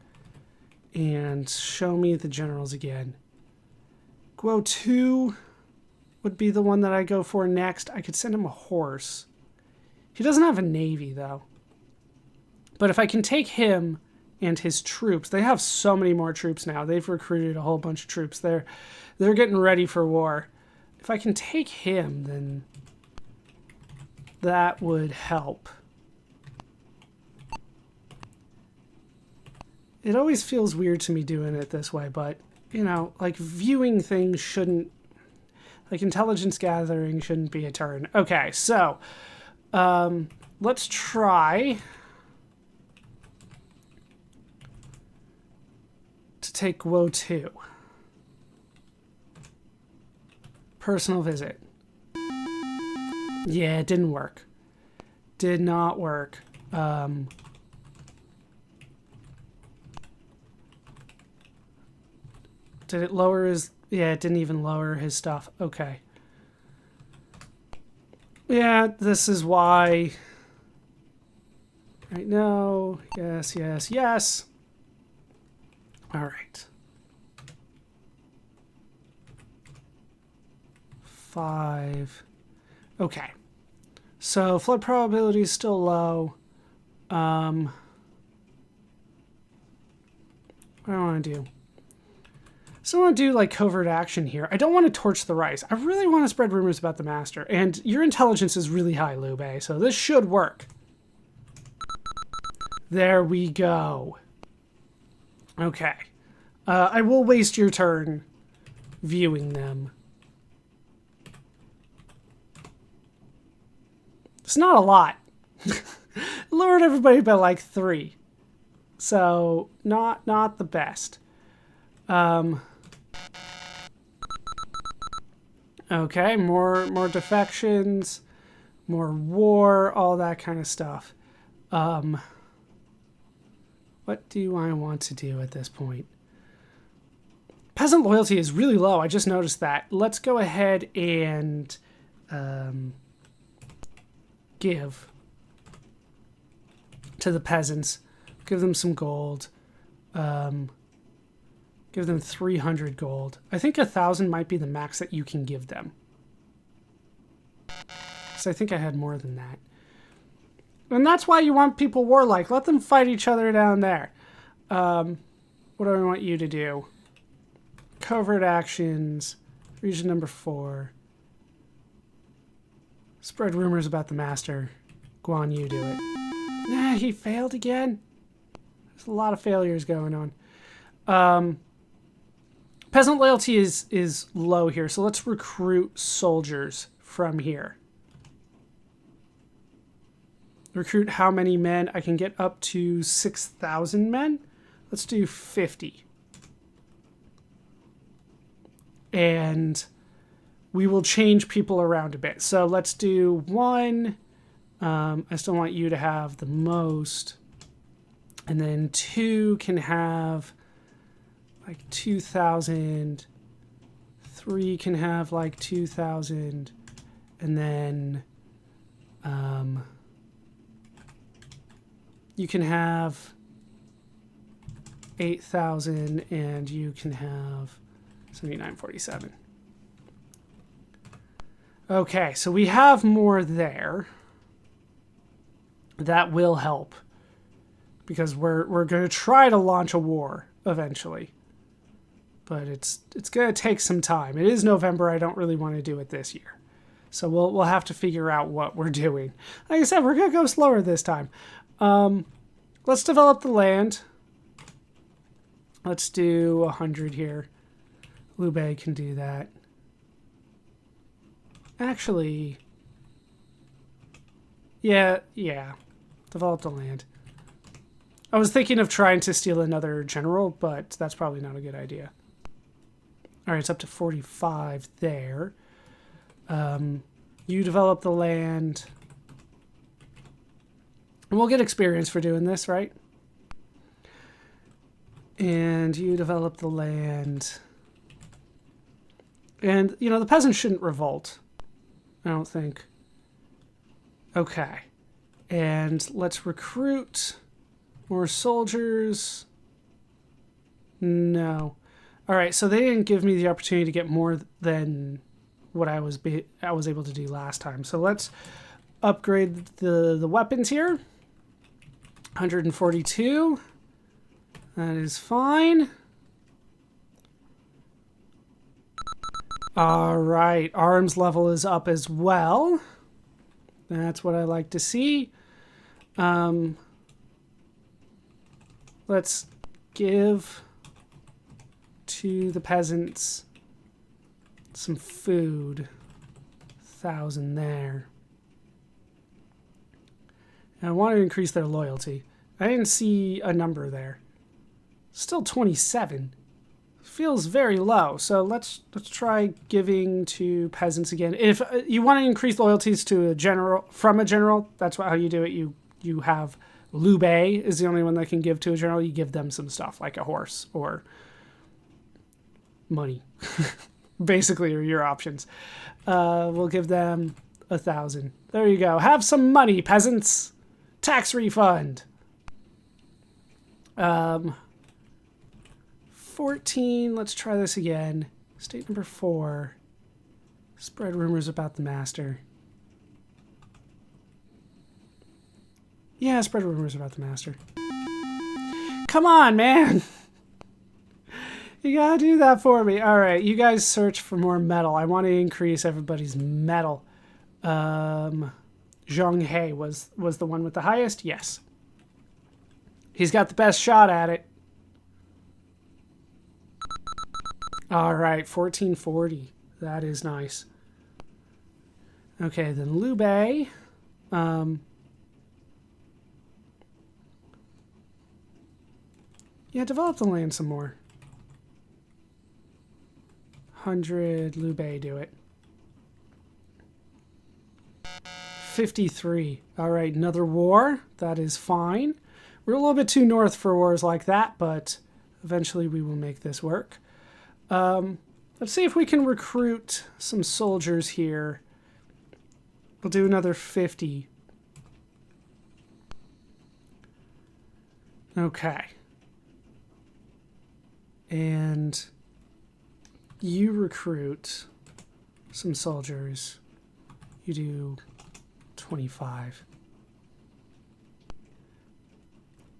[SPEAKER 1] and show me the generals again. Guo 2 would be the one that I go for next. I could send him a horse. He doesn't have a navy, though. But if I can take him and his troops, they have so many more troops now. They've recruited a whole bunch of troops. They're getting ready for war. If I can take him, then that would help. It always feels weird to me doing it this way, but, you know, like viewing things shouldn't, like intelligence gathering shouldn't be a turn. Okay, so let's try to take Guo 2. Personal visit. Yeah, it didn't work. Did not work. Did it lower his... Yeah, it didn't even lower his stuff. Okay. Yeah, this is why... Right, no. Yes, yes, yes. All right. 5. Okay. So flood probability is still low. What do I want to do? So I want to do like covert action here. I don't want to torch the rice. I really want to spread rumors about the master. And your intelligence is really high, Liu Bei, so this should work. There we go. Okay. I will waste your turn viewing them. It's not a lot. Lowered everybody by like 3. So not the best. Okay, more defections, more war, all that kind of stuff. What do I want to do at this point? Peasant loyalty is really low. I just noticed that. Let's go ahead and give to the peasants. Give them some gold. Give them 300 gold. I think 1,000 might be the max that you can give them. So I think I had more than that. And that's why you want people warlike. Let them fight each other down there. What do I want you to do? Covert actions. Region number 4. Spread rumors about the master. Guan Yu do it. Nah, he failed again. There's a lot of failures going on. Peasant loyalty is low here, so let's recruit soldiers from here. Recruit how many men? I can get up to 6,000 men. Let's do 50. And we will change people around a bit. So let's do 1. I still want you to have the most. And then 2 can have like 2,000. 3 can have like 2,000. And then you can have 8,000 and you can have 7947. Okay, so we have more there. That will help. Because we're going to try to launch a war eventually. But it's going to take some time. It is November. I don't really want to do it this year. So we'll have to figure out what we're doing. Like I said, we're going to go slower this time. Let's develop the land. Let's do 100 here. Liu Bei can do that. Actually, yeah. Develop the land. I was thinking of trying to steal another general, but that's probably not a good idea. All right, it's up to 45 there. You develop the land. And we'll get experience for doing this, right? And you develop the land. And, you know, the peasants shouldn't revolt. I don't think. Okay. And let's recruit more soldiers. No. All right, so they didn't give me the opportunity to get more than what I was able to do last time. So let's upgrade the weapons here. 142. That is fine. All right, arms level is up as well. That's what I like to see. Let's give to the peasants some food. 1,000 there. And I want to increase their loyalty. I didn't see a number there. Still 27. Feels very low. So let's try giving to peasants again. If you want to increase loyalties to a general from a general, that's how you do it. You have Liu Bei is the only one that can give to a general. You give them some stuff like a horse or money. Basically are your options. We'll give them 1,000. There you go. Have some money, peasants. Tax refund. 14. Let's try this again. State number 4. Spread rumors about the master. Yeah, spread rumors about the master. Come on, man. You gotta do that for me. All right, you guys search for more metal. I want to increase everybody's metal. Zhang He was the one with the highest? Yes. He's got the best shot at it. All right, 1440. That is nice. Okay, then Liu Bei. Yeah, develop the land some more. 100, Liu Bei, do it. 53. All right, another war. That is fine. We're a little bit too north for wars like that, but eventually we will make this work. Let's see if we can recruit some soldiers here. We'll do another 50. Okay. And you recruit some soldiers. You do 25.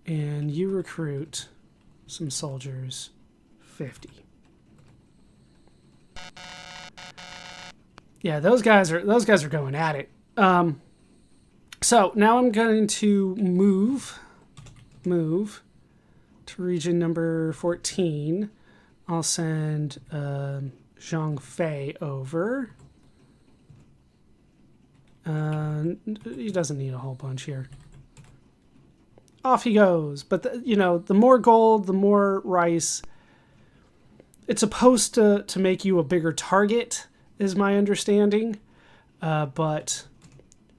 [SPEAKER 1] And you recruit some soldiers. 50. Yeah, those guys are going at it. So now I'm going to move to region number 14. I'll send Zhang Fei over. He doesn't need a whole bunch here. Off he goes. But the more gold, the more rice. It's supposed to make you a bigger target, is my understanding. But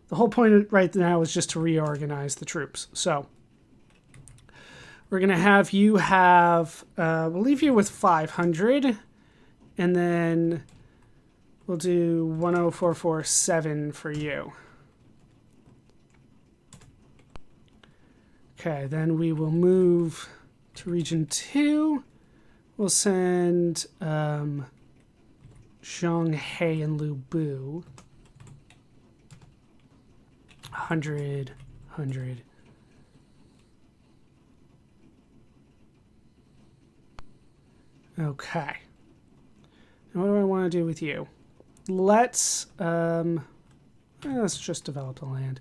[SPEAKER 1] the whole point right now is just to reorganize the troops. So we're going to have you have, we'll leave you with 500. And then we'll do 10447 for you. Okay, then we will move to region 2. We'll send Zhang He and Lu Bu. 100, 100. Okay. Now what do I want to do with you? Let's just develop the land.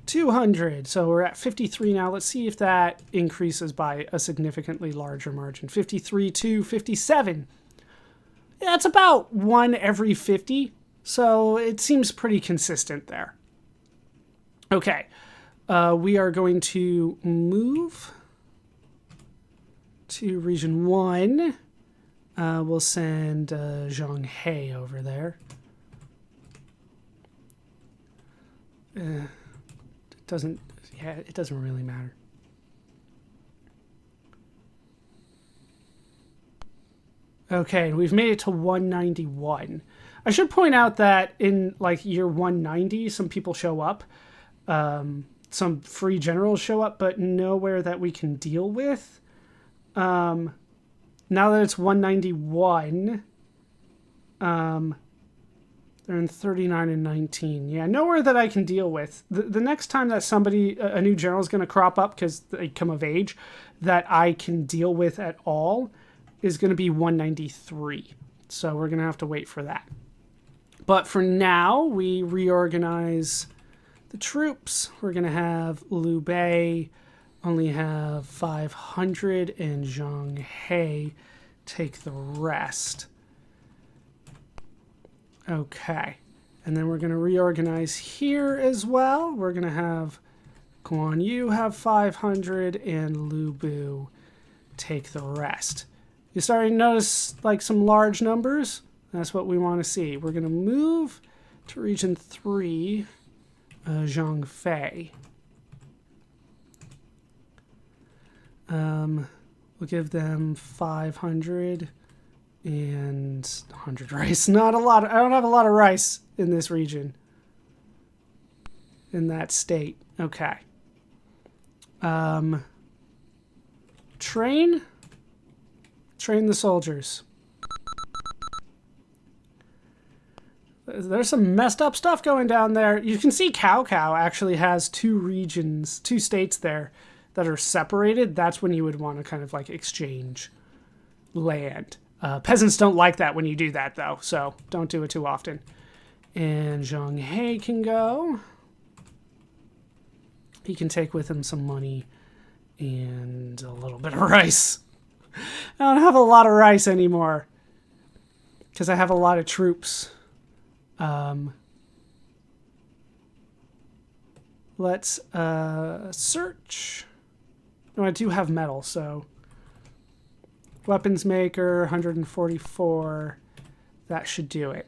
[SPEAKER 1] 200. So we're at 53 now. Let's see if that increases by a significantly larger margin. 53 to 57. Yeah, it's about 1 every 50. So it seems pretty consistent there. Okay. We are going to move to region 1. We'll send Zhang over there. It doesn't really matter. Okay, we've made it to 191. I should point out that in like year 190, some people show up. Some free generals show up, but nowhere that we can deal with. Now that it's 191, they're in 39 and 19. Yeah, nowhere that I can deal with. The next time that somebody, a new general is going to crop up because they come of age, that I can deal with at all is going to be 193. So we're going to have to wait for that. But for now, we reorganize the troops. We're going to have Liu Bei only have 500 and Zhang He take the rest. Okay. And then we're going to reorganize here as well. We're going to have Guan Yu have 500 and Lu Bu take the rest. You're starting to notice like some large numbers? That's what we want to see. We're going to move to region 3, Zhang Fei. We'll give them 500 and 100 rice. Not a lot. I don't have a lot of rice in this region. In that state. Okay. Train the soldiers. There's some messed up stuff going down there. You can see Cao actually has 2 regions, 2 states there that are separated. That's when you would want to kind of like exchange land. Peasants don't like that when you do that though, so don't do it too often. And Zhang He can go. He can take with him some money and a little bit of rice. I don't have a lot of rice anymore because I have a lot of troops. Let's search. No, I do have metal, so weapons maker 144. That should do it.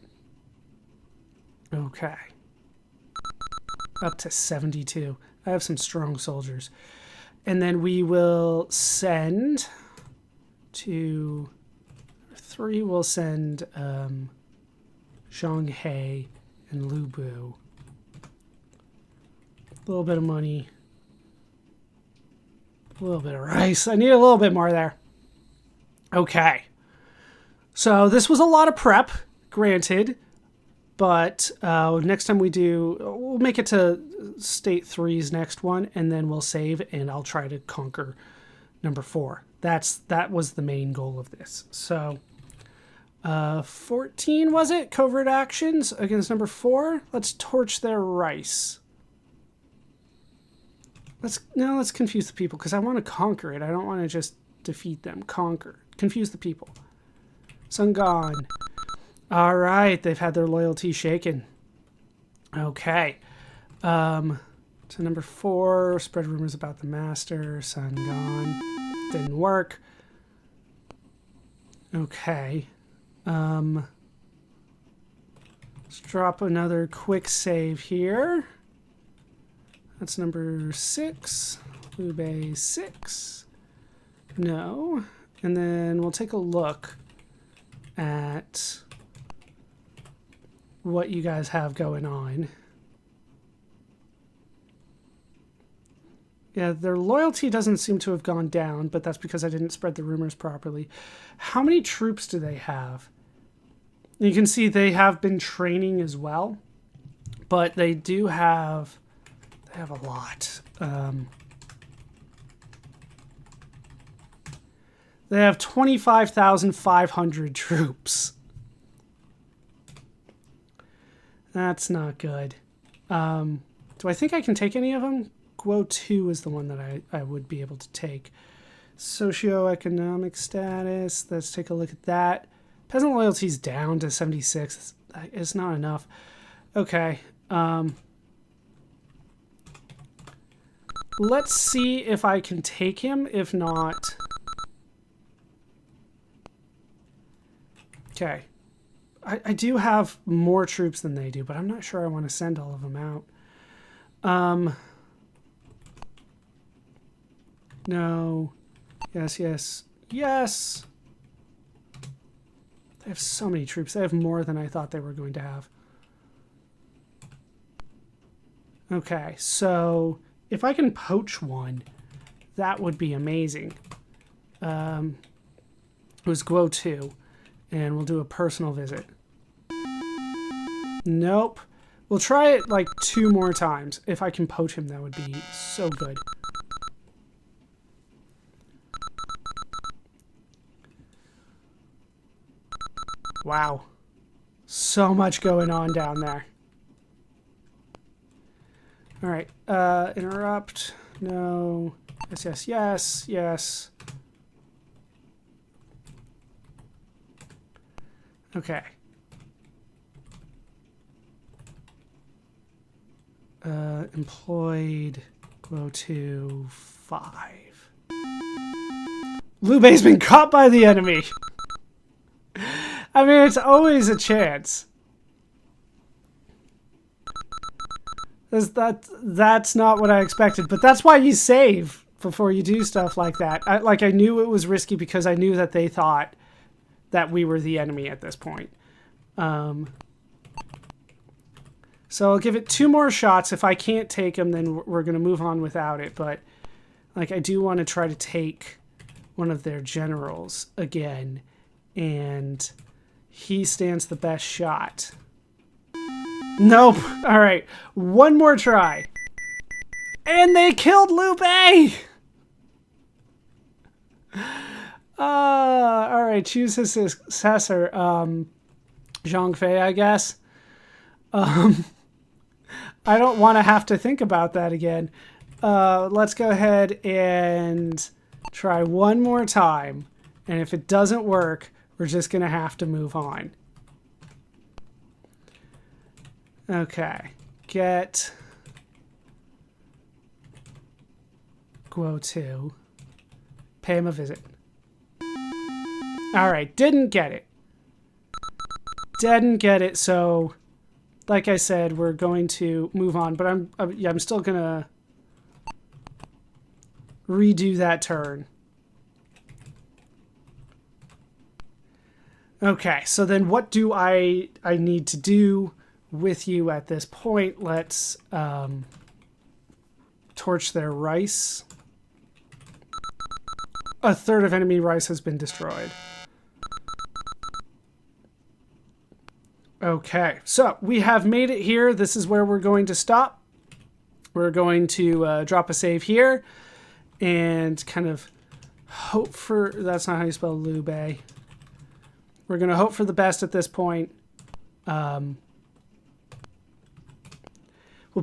[SPEAKER 1] Okay. Up to 72. I have some strong soldiers. And then we will send to 3. We'll send Zhang He and Lu Bu. A little bit of money. A little bit of rice. I need a little bit more there. Okay. So this was a lot of prep, granted. But next time we do, we'll make it to State 3's next one, and then we'll save, and I'll try to conquer number 4. That was the main goal of this. So 14, was it? Covert actions against number 4. Let's torch their rice. Let's confuse the people, because I want to conquer it. I don't want to just defeat them. Conquer. Confuse the people. Sungan. All right, they've had their loyalty shaken. Okay. To number 4, spread rumors about the master. Sungan. Didn't work. Okay. Let's drop another quick save here. That's number 6. Liu Bei 6. No. And then we'll take a look at what you guys have going on. Yeah, their loyalty doesn't seem to have gone down, but that's because I didn't spread the rumors properly. How many troops do they have? You can see they have been training as well, but they do have They have a lot. They have 25,500 troops. That's not good. Do I think I can take any of them? Guo 2 is the one that I would be able to take. Socioeconomic status. Let's take a look at that. Peasant loyalty is down to 76. It's not enough. Okay. Let's see if I can take him. If not... Okay. I do have more troops than they do, but I'm not sure I want to send all of them out. No. Yes, yes, yes! They have so many troops. They have more than I thought they were going to have. Okay, so if I can poach one, that would be amazing. It was Guo 2, and we'll do a personal visit. Nope. We'll try it like 2 more times. If I can poach him, that would be so good. Wow. So much going on down there. Alright, interrupt. No. Yes, yes, yes, yes. Okay. Employed. Go to 5. Liu Bei's been caught by the enemy. I mean, it's always a chance. That's not what I expected, but that's why you save before you do stuff like that. I knew it was risky because I knew that they thought that we were the enemy at this point. So I'll give it 2 more shots. If I can't take them, then we're going to move on without it. But like, I do want to try to take one of their generals again, and he stands the best shot. Nope. All right, 1 more try, and they killed Liu Bei. All right, choose his successor. Zhang Fei, I guess. I don't want to have to think about that again. Let's go ahead and try 1 more time. And if it doesn't work, we're just going to have to move on. Okay. Get Guo 2. Pay him a visit. All right. Didn't get it. Didn't get it, so... Like I said, we're going to move on, but I'm still gonna redo that turn. Okay, so then what do I need to do with you at this point? Let's torch their rice. A third of enemy rice has been destroyed. Okay, so we have made it here. This is where we're going to stop. We're going to drop a save here and kind of hope for... That's not how you spell Liu Bei. We're going to hope for the best at this point. We'll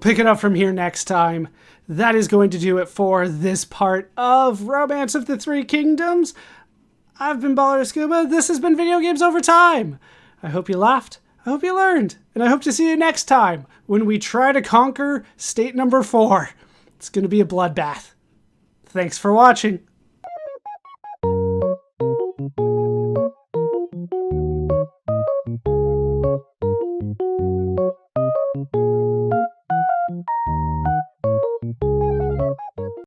[SPEAKER 1] pick it up from here next time. That is going to do it for this part of Romance of the Three Kingdoms. I've been BallerScuba. This has been Video Games Over Time. I hope you laughed. I hope you learned, and I hope to see you next time when we try to conquer state number 4. It's going to be a bloodbath. Thanks for watching.